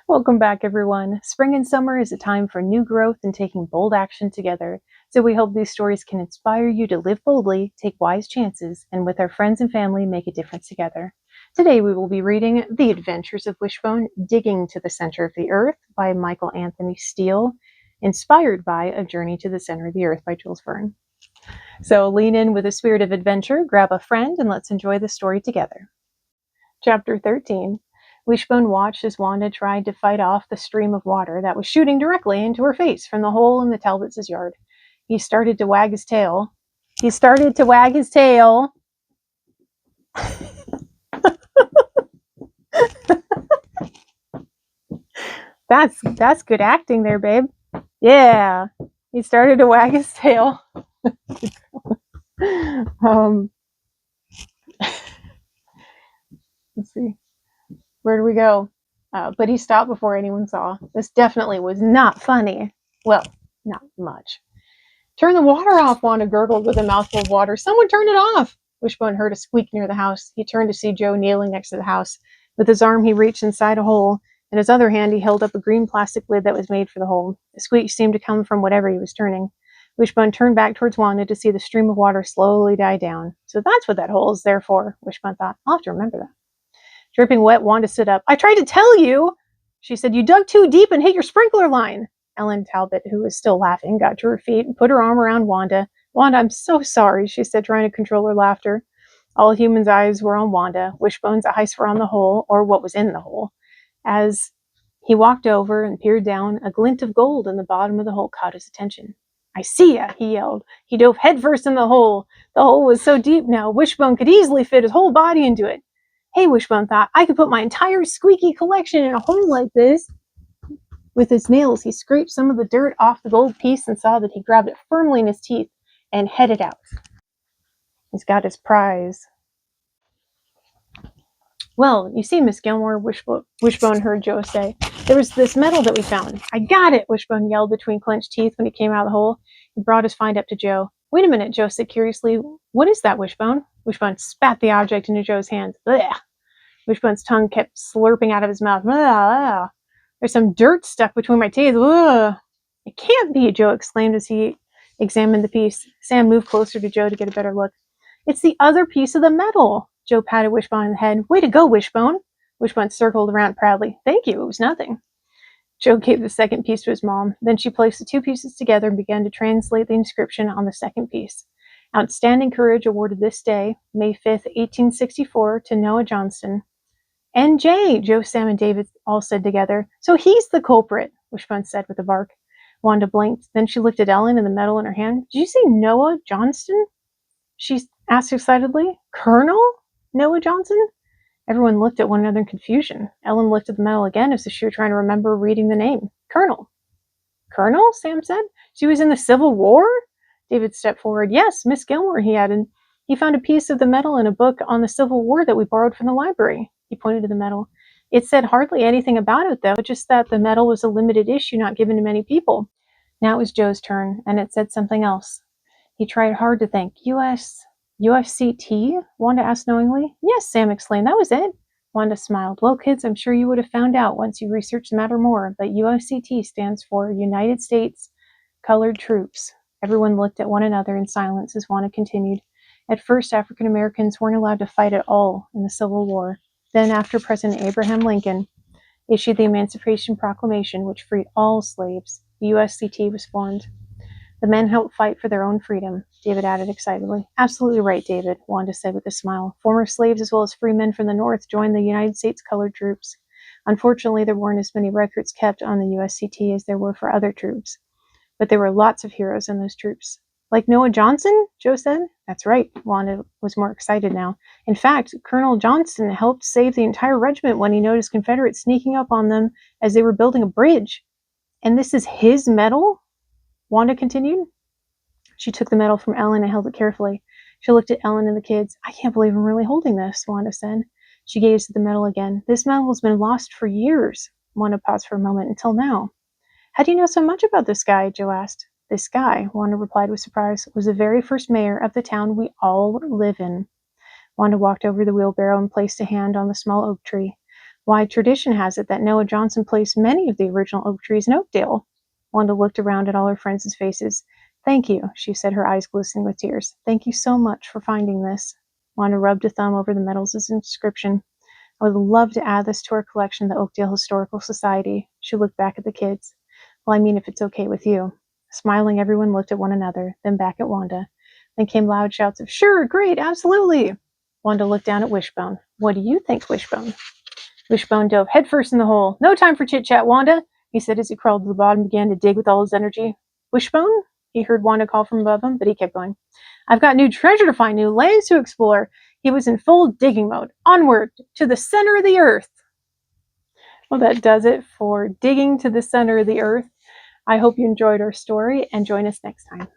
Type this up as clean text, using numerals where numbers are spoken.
Welcome back, everyone. Spring and summer is a time for new growth and taking bold action together. So we hope these stories can inspire you to live boldly, take wise chances, and with our friends and family, make a difference together. Today we will be reading The Adventures of Wishbone, Digging to the Center of the Earth by Michael Anthony Steele, inspired by A Journey to the Center of the Earth by Jules Verne. So lean in with a spirit of adventure, grab a friend, and let's enjoy the story together. Chapter 13. Wishbone watched as Wanda tried to fight off the stream of water that was shooting directly into her face from the hole in the Talbots' yard. He started to wag his tail. That's good acting there, babe. Yeah. He started to wag his tail. Let's see. Where do we go? But he stopped before anyone saw. This definitely was not funny. Well, not much. Turn the water off, Wanda gurgled with a mouthful of water. Someone turn it off! Wishbone heard a squeak near the house. He turned to see Joe kneeling next to the house. With his arm, he reached inside a hole. In his other hand, he held up a green plastic lid that was made for the hole. The squeak seemed to come from whatever he was turning. Wishbone turned back towards Wanda to see the stream of water slowly die down. So that's what that hole is there for, Wishbone thought. I'll have to remember that. Dripping wet, Wanda stood up. I tried to tell you! She said, you dug too deep and hit your sprinkler line. Ellen Talbot, who was still laughing, got to her feet and put her arm around Wanda. Wanda, I'm so sorry, she said, trying to control her laughter. All humans' eyes were on Wanda. Wishbone's eyes were on the hole, or what was in the hole. As he walked over and peered down, a glint of gold in the bottom of the hole caught his attention. I see ya, he yelled. He dove headfirst in the hole. The hole was so deep now, Wishbone could easily fit his whole body into it. Hey, Wishbone thought, I could put my entire squeaky collection in a hole like this. With his nails, he scraped some of the dirt off the gold piece and saw that he grabbed it firmly in his teeth and headed out. He's got his prize. Well, you see, Miss Gilmore, Wishbone heard Joe say, there was this metal that we found. I got it, Wishbone yelled between clenched teeth when he came out of the hole. He brought his find up to Joe. Wait a minute, Joe said curiously. What is that, Wishbone? Wishbone spat the object into Joe's hands. Blech. Wishbone's tongue kept slurping out of his mouth. Blech. There's some dirt stuck between my teeth. Ugh. It can't be, Joe exclaimed as he examined the piece. Sam moved closer to Joe to get a better look. It's the other piece of the metal. Joe patted Wishbone on the head. Way to go, Wishbone. Wishbone circled around proudly. Thank you, it was nothing. Joe gave the second piece to his mom. Then she placed the two pieces together and began to translate the inscription on the second piece. Outstanding courage awarded this day, May 5th, 1864, to Noah Johnston. NJ, Joe, Sam, and David all said together. So he's the culprit, Wishbone said with a bark. Wanda blinked. Then she looked at Ellen and the medal in her hand. Did you say Noah Johnston? She asked excitedly. Colonel Noah Johnson? Everyone looked at one another in confusion. Ellen looked at the medal again as if she were trying to remember reading the name. Colonel. Colonel? Sam said. She was in the Civil War? David stepped forward. Yes, Miss Gilmore, he added. He found a piece of the medal in a book on the Civil War that we borrowed from the library. He pointed to the medal. It said hardly anything about it, though, just that the medal was a limited issue not given to many people. Now it was Joe's turn, and it said something else. He tried hard to think. UFCT? Wanda asked knowingly. Yes, Sam exclaimed. That was it. Wanda smiled. Well, kids, I'm sure you would have found out once you researched the matter more, but UFCT stands for United States Colored Troops. Everyone looked at one another in silence as Wanda continued. At first, African Americans weren't allowed to fight at all in the Civil War. Then, after President Abraham Lincoln issued the Emancipation Proclamation, which freed all slaves, the USCT was formed. The men helped fight for their own freedom, David added excitedly. Absolutely right, David, Wanda said with a smile. Former slaves as well as free men from the North joined the United States Colored Troops. Unfortunately, there weren't as many records kept on the USCT as there were for other troops. But there were lots of heroes in those troops. Like Noah Johnson? Joe said. That's right. Wanda was more excited now. In fact, Colonel Johnston helped save the entire regiment when he noticed Confederates sneaking up on them as they were building a bridge. And this is his medal? Wanda continued. She took the medal from Ellen and held it carefully. She looked at Ellen and the kids. I can't believe I'm really holding this, Wanda said. She gazed at the medal again. This medal has been lost for years. Wanda paused for a moment. Until now. How do you know so much about this guy? Joe asked. This guy, Wanda replied with surprise, was the very first mayor of the town we all live in. Wanda walked over the wheelbarrow and placed a hand on the small oak tree. Why, tradition has it that Noah Johnson placed many of the original oak trees in Oakdale. Wanda looked around at all her friends' faces. Thank you, she said, her eyes glistening with tears. Thank you so much for finding this. Wanda rubbed a thumb over the medals' inscription. I would love to add this to our collection of the Oakdale Historical Society. She looked back at the kids. Well, I mean, if it's okay with you. Smiling, everyone looked at one another, then back at Wanda. Then came loud shouts of, sure, great, absolutely. Wanda looked down at Wishbone. What do you think, Wishbone? Wishbone dove headfirst in the hole. No time for chit-chat, Wanda, he said as he crawled to the bottom and began to dig with all his energy. Wishbone? He heard Wanda call from above him, but he kept going. I've got new treasure to find, new lands to explore. He was in full digging mode. Onward, to the center of the earth. Well, that does it for digging to the center of the earth. I hope you enjoyed our story and join us next time.